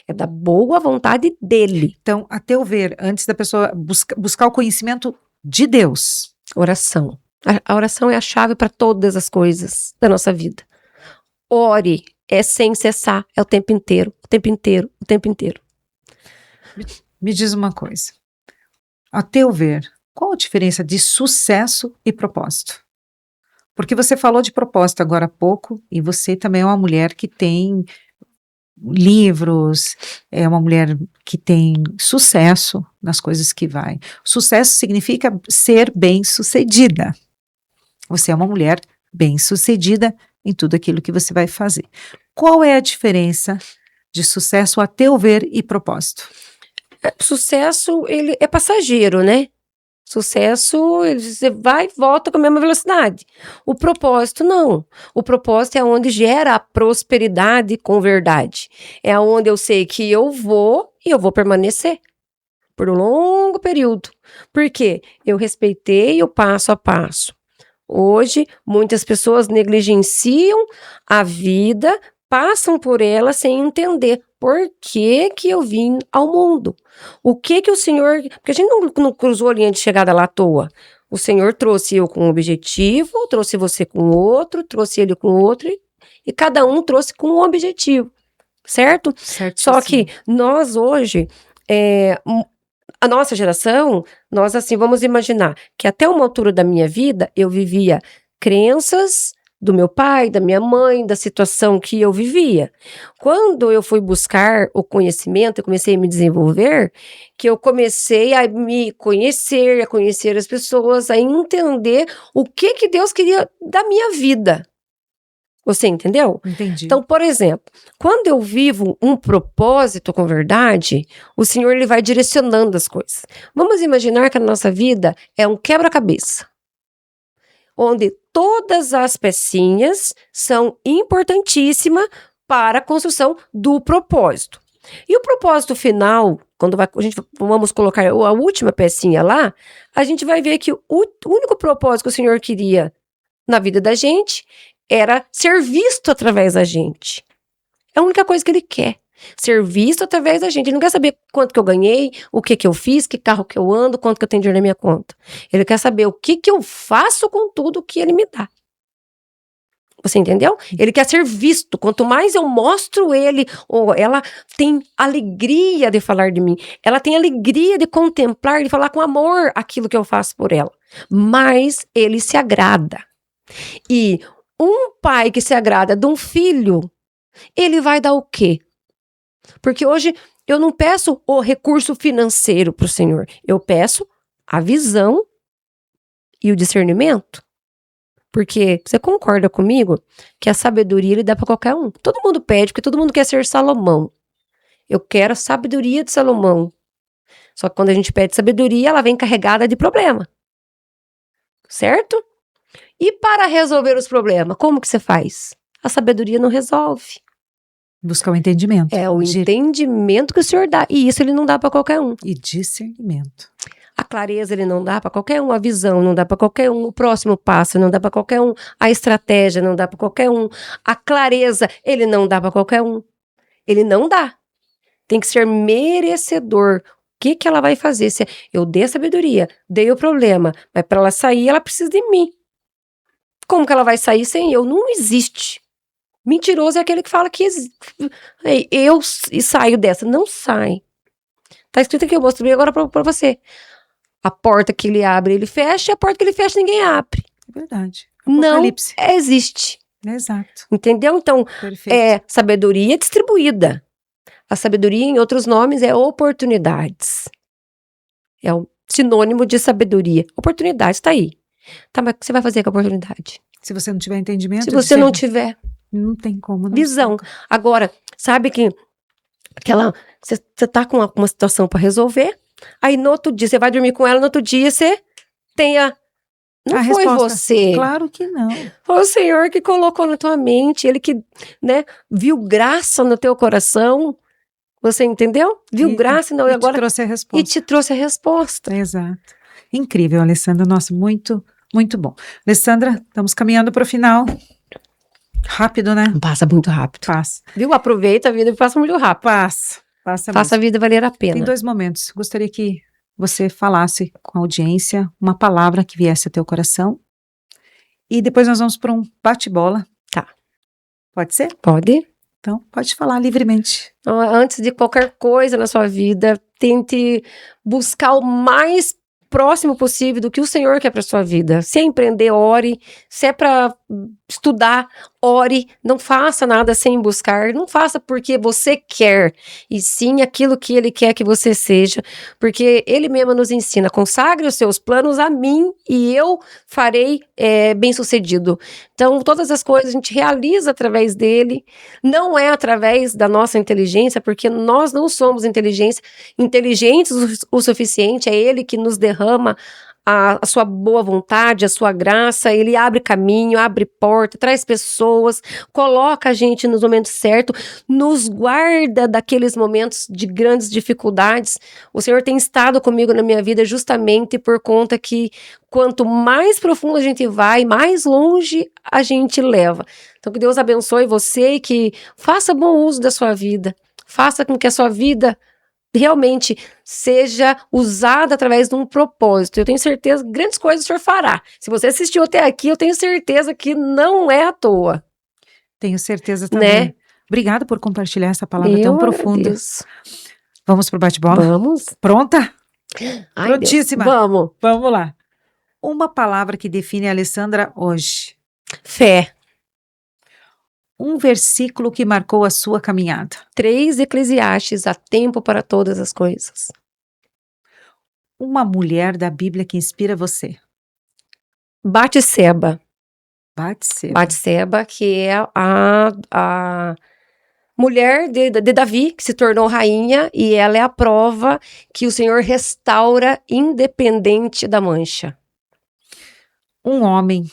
É da boa vontade dele. Então, a teu ver, antes da pessoa buscar o conhecimento de Deus. Oração. A oração é a chave para todas as coisas da nossa vida. Ore, é sem cessar, é o tempo inteiro, o tempo inteiro, o tempo inteiro. Me diz uma coisa. A teu ver, qual a diferença de sucesso e propósito? Porque você falou de propósito agora há pouco, e você também é uma mulher que tem livros, é uma mulher que tem sucesso nas coisas que vai. Sucesso significa ser bem-sucedida. Você é uma mulher bem-sucedida em tudo aquilo que você vai fazer. Qual é a diferença de sucesso, a teu ver, e propósito? Sucesso, ele é passageiro, né? Sucesso, você vai e volta com a mesma velocidade. O propósito, não. O propósito é onde gera a prosperidade com verdade. É onde eu sei que eu vou e eu vou permanecer por um longo período. Por quê? Eu respeitei o passo a passo. Hoje, muitas pessoas negligenciam a vida, passam por ela sem entender por que que eu vim ao mundo. O que o Senhor... Porque a gente não cruzou a linha de chegada lá à toa. O Senhor trouxe eu com um objetivo, trouxe você com outro, trouxe ele com outro, e cada um trouxe com um objetivo, certo? Só que nós hoje, a nossa geração, nós assim, vamos imaginar que até uma altura da minha vida, eu vivia crenças do meu pai, da minha mãe, da situação que eu vivia. Quando eu fui buscar o conhecimento, eu comecei a me desenvolver, que eu comecei a me conhecer, a conhecer as pessoas, a entender o que Deus queria da minha vida. Você entendeu? Entendi. Então, por exemplo, quando eu vivo um propósito com verdade, o Senhor ele vai direcionando as coisas. Vamos imaginar que a nossa vida é um quebra-cabeça, onde todas as pecinhas são importantíssimas para a construção do propósito. E o propósito final, quando vamos colocar a última pecinha lá, a gente vai ver que o único propósito que o Senhor queria na vida da gente era ser visto através da gente. É a única coisa que ele quer. Ser visto através da gente. Ele não quer saber quanto que eu ganhei, o que eu fiz, que carro que eu ando, quanto que eu tenho dinheiro na minha conta. Ele quer saber o que eu faço com tudo que ele me dá. Você entendeu? Ele quer ser visto. Quanto mais eu mostro ele, ela tem alegria de falar de mim. Ela tem alegria de contemplar, de falar com amor aquilo que eu faço por ela. Mas ele se agrada. E um pai que se agrada de um filho, ele vai dar o quê? Porque hoje eu não peço o recurso financeiro para o Senhor. Eu peço a visão e o discernimento. Porque você concorda comigo que a sabedoria ele dá para qualquer um. Todo mundo pede, porque todo mundo quer ser Salomão. Eu quero a sabedoria de Salomão. Só que quando a gente pede sabedoria, ela vem carregada de problema. Certo? E para resolver os problemas, como que você faz? A sabedoria não resolve. Buscar o entendimento. É o entendimento que o Senhor dá. E isso ele não dá para qualquer um. E discernimento. A clareza ele não dá para qualquer um. A visão não dá para qualquer um. O próximo passo não dá para qualquer um. A estratégia não dá para qualquer um. A clareza ele não dá para qualquer um. Ele não dá. Tem que ser merecedor. O que ela vai fazer? Se eu dei a sabedoria, dei o problema, mas para ela sair, ela precisa de mim. Como que ela vai sair sem eu? Não existe. Mentiroso é aquele que fala que eu saio dessa. Não sai. Tá escrito aqui, eu mostrei agora pra você. A porta que ele abre, ele fecha. A porta que ele fecha, ninguém abre. É verdade. Apocalipse. Não existe. Exato. Entendeu? Então, perfeito. É sabedoria distribuída. A sabedoria, em outros nomes, é oportunidades. É o sinônimo de sabedoria. Oportunidade, está aí. Tá, mas o que você vai fazer com a oportunidade? Se você não tiver entendimento... Se você não tiver... Não tem como. Não visão. Sei. Agora, sabe que você tá com uma situação para resolver, aí no outro dia, você vai dormir com ela, no outro dia você tem Não a foi resposta. você. Claro que não. Foi o Senhor que colocou na tua mente, Ele que, viu graça no teu coração. Você entendeu? Viu graça e agora, te trouxe a resposta. E te trouxe a resposta. Exato. Incrível, Alessandra. Nossa, muito, muito bom. Alessandra, estamos caminhando para o final. Rápido, né? Passa muito rápido. Passa. Viu? Aproveita a vida e passa muito rápido. Passa Faça a vida valer a pena. Tem 2 momentos. Gostaria que você falasse com a audiência uma palavra que viesse ao teu coração. E depois nós vamos para um bate-bola. Tá. Pode ser? Pode. Então, pode falar livremente. Antes de qualquer coisa na sua vida, tente buscar o mais próximo possível do que o Senhor quer para sua vida. Se é empreender, ore. Se é para estudar, ore, não faça nada sem buscar, não faça porque você quer, e sim aquilo que Ele quer que você seja, porque Ele mesmo nos ensina, consagre os seus planos a mim e eu farei bem-sucedido. Então, todas as coisas a gente realiza através dele, não é através da nossa inteligência, porque nós não somos inteligentes o suficiente, é Ele que nos derrama a sua boa vontade, a sua graça, Ele abre caminho, abre porta, traz pessoas, coloca a gente nos momentos certos, nos guarda daqueles momentos de grandes dificuldades. O Senhor tem estado comigo na minha vida justamente por conta que quanto mais profundo a gente vai, mais longe a gente leva. Então que Deus abençoe você e que faça bom uso da sua vida, faça com que a sua vida realmente seja usada através de um propósito. Eu tenho certeza que grandes coisas o Senhor fará. Se você assistiu até aqui, eu tenho certeza que não é à toa. Tenho certeza também. Né? Obrigada por compartilhar essa palavra tão profunda. Agradeço. Vamos pro bate-bola? Vamos. Pronta? Ai, Prontíssima. Deus. Vamos. Vamos lá. Uma palavra que define a Alessandra hoje. Fé. Um versículo que marcou a sua caminhada. 3 Eclesiastes, há tempo para todas as coisas. Uma mulher da Bíblia que inspira você. Batseba. Batseba, que é a mulher de Davi, que se tornou rainha, e ela é a prova que o Senhor restaura independente da mancha. Um homem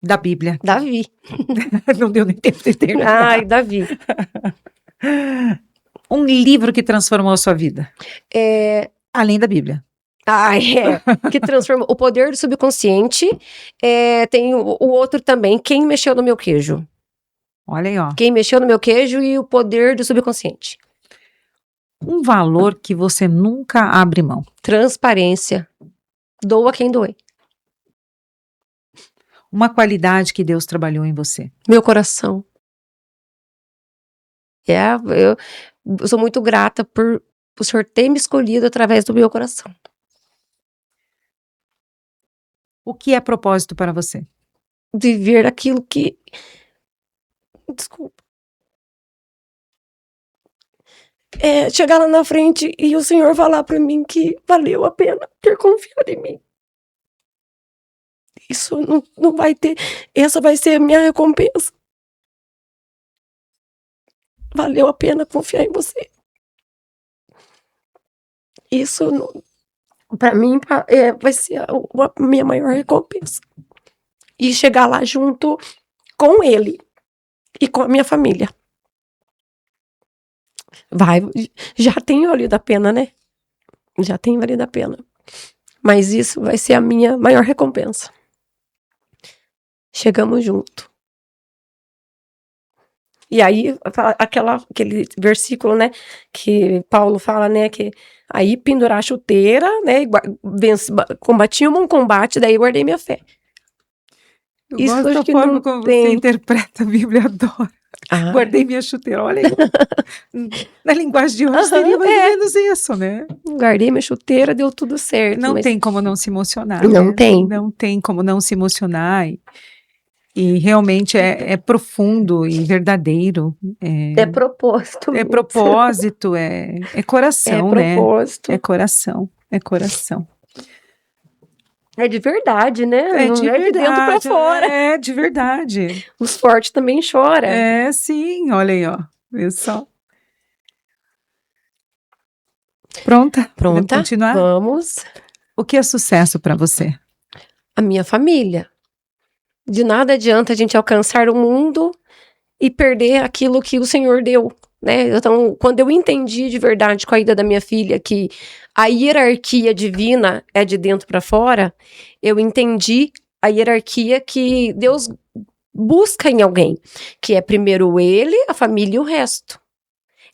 da Bíblia. Davi. Não deu nem tempo de terminar. Ai, Davi. Um livro que transformou a sua vida. Além da Bíblia. Que transformou o poder do subconsciente. Tem o outro também, Quem Mexeu no Meu Queijo. Olha aí, ó. Quem Mexeu no Meu Queijo e o poder do subconsciente. Um valor que você nunca abre mão. Transparência. Doa quem doer. Uma qualidade que Deus trabalhou em você. Meu coração. Eu sou muito grata por o Senhor ter me escolhido através do meu coração. O que é propósito para você? Viver aquilo que... Desculpa. Chegar lá na frente e o Senhor falar para mim que valeu a pena ter confiado em mim. Isso não vai ter... Essa vai ser a minha recompensa. Valeu a pena confiar em você. Isso, para mim, vai ser a minha maior recompensa. E chegar lá junto com ele e com a minha família. Já tem valido a pena, né? Já tem valido a pena. Mas isso vai ser a minha maior recompensa. Chegamos junto. E aí, aquele versículo, né, que Paulo fala, né, que aí pendurar a chuteira, né, combati um bom combate, daí guardei minha fé. Eu gosto da forma como você interpreta a Bíblia, adoro. Guardei minha chuteira, olha aí. Na linguagem de hoje seria mais ou menos isso, né? Guardei minha chuteira, deu tudo certo. Não tem como não se emocionar. Não né? tem. Não tem como não se emocionar. E realmente é profundo e verdadeiro. É propósito. É propósito, é coração, né? É propósito. É coração, é coração. É de verdade, né? Não é de dentro pra fora. É de verdade. Os fortes também choram. É, sim, olha aí, ó. Viu só? Pronta? Pronta? Podemos continuar? Vamos. O que é sucesso para você? A minha família. De nada adianta a gente alcançar o mundo e perder aquilo que o Senhor deu, né? Então, quando eu entendi de verdade com a ida da minha filha que a hierarquia divina é de dentro para fora, eu entendi a hierarquia que Deus busca em alguém, que é primeiro ele, a família e o resto.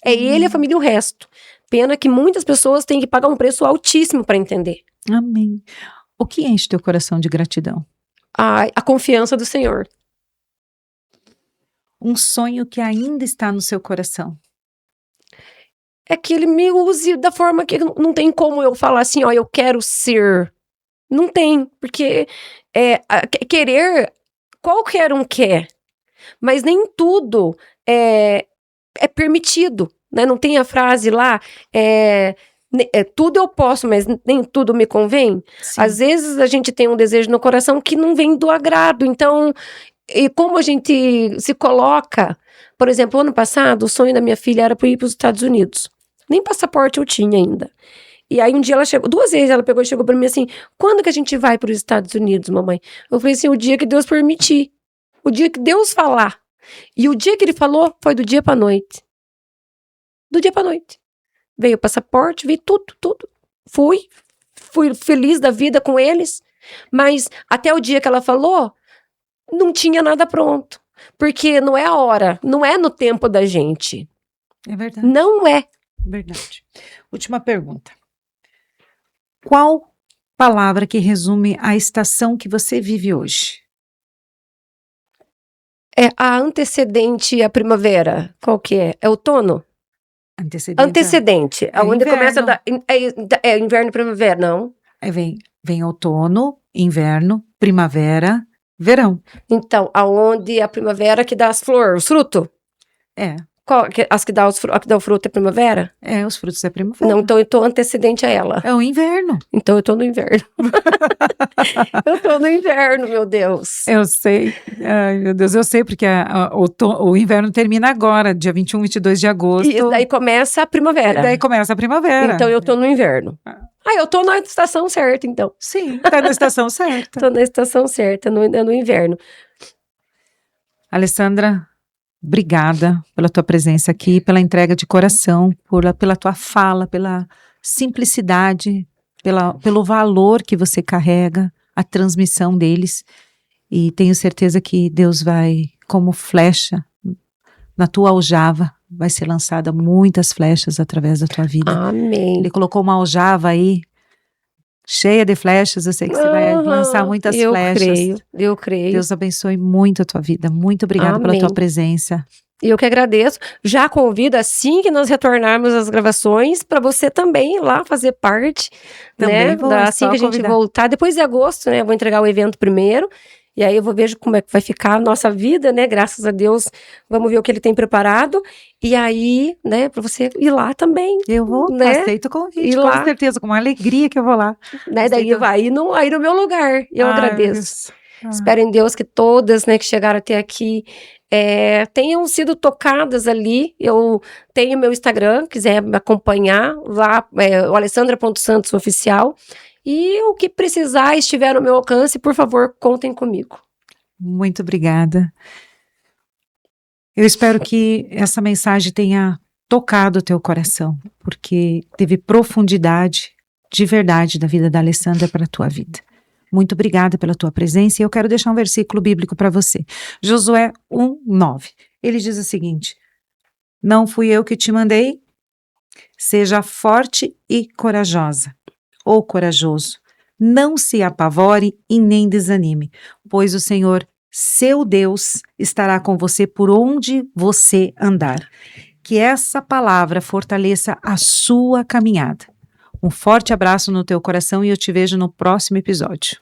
É ele, a família e o resto. Pena que muitas pessoas têm que pagar um preço altíssimo para entender. Amém. O que enche teu coração de gratidão? A confiança do Senhor. Um sonho que ainda está no seu coração. É que ele me use da forma que não tem como eu falar assim, ó, eu quero ser. Não tem, porque querer, qualquer um quer. Mas nem tudo é permitido, né? Não tem a frase lá, tudo eu posso, mas nem tudo me convém. Sim. Às vezes a gente tem um desejo no coração que não vem do agrado, então, e como a gente se coloca, por exemplo, ano passado, o sonho da minha filha era ir para os Estados Unidos. Nem passaporte eu tinha ainda. E aí um dia ela chegou, 2 vezes ela pegou e chegou para mim assim, quando que a gente vai para os Estados Unidos, mamãe? Eu falei assim, o dia que Deus permitir, o dia que Deus falar. E o dia que ele falou foi do dia pra noite. Do dia pra noite. Veio o passaporte, veio tudo. Fui feliz da vida com eles, mas até o dia que ela falou, não tinha nada pronto. Porque não é a hora, não é no tempo da gente. É verdade. Não é. Verdade. Última pergunta. Qual palavra que resume a estação que você vive hoje? É a antecedente à primavera. Qual que é? É outono? Antecedente. Onde inverno. começa a dar. Inverno e primavera, não? Vem outono, inverno, primavera, verão. Então, aonde a primavera que dá as flores, os frutos? É. As que dá o fruto é primavera? É, os frutos da primavera. Não, então eu tô antecedente a ela. É o inverno. Então eu tô no inverno. Eu tô no inverno, meu Deus. Eu sei. Ai, meu Deus, eu sei, porque o inverno termina agora, dia 21, 22 de agosto. E daí começa a primavera. Daí começa a primavera. Então eu tô no inverno. Eu tô na estação certa, então. Sim, tá na estação certa. Tô na estação certa, no inverno. Alessandra, obrigada pela tua presença aqui, pela entrega de coração, pela tua fala, pela simplicidade, pelo valor que você carrega, a transmissão deles. E tenho certeza que Deus vai, como flecha, na tua aljava, vai ser lançada muitas flechas através da tua vida. Amém. Ele colocou uma aljava aí, cheia de flechas, eu sei que você vai lançar muitas flechas. Eu creio. Deus abençoe muito a tua vida. Muito obrigada pela tua presença. E eu que agradeço. Já convido, assim que nós retornarmos às gravações, para você também ir lá fazer parte. Também né? Assim que a gente voltar. Depois de agosto, né? Eu vou entregar o evento primeiro. E aí eu vou ver como é que vai ficar a nossa vida, né? Graças a Deus, vamos ver o que ele tem preparado. E aí, né, para você ir lá também. Eu vou, né? Aceito o convite, ir com lá. certeza, com uma alegria que eu vou lá. Né? Daí vai ir no meu lugar. Eu agradeço. Espero em Deus que todas, né, que chegaram até aqui, tenham sido tocadas ali. Eu tenho meu Instagram, quiser me acompanhar, lá, o Alessandra.Santos Oficial. E o que precisar, estiver no meu alcance, por favor, contem comigo. Muito obrigada. Eu espero que essa mensagem tenha tocado o teu coração, porque teve profundidade de verdade da vida da Alessandra para a tua vida. Muito obrigada pela tua presença e eu quero deixar um versículo bíblico para você. Josué 1:9. Ele diz o seguinte: não fui eu que te mandei? Seja forte e corajosa, ou corajoso. Não se apavore e nem desanime, pois o Senhor, seu Deus, estará com você por onde você andar. Que essa palavra fortaleça a sua caminhada. Um forte abraço no teu coração e eu te vejo no próximo episódio.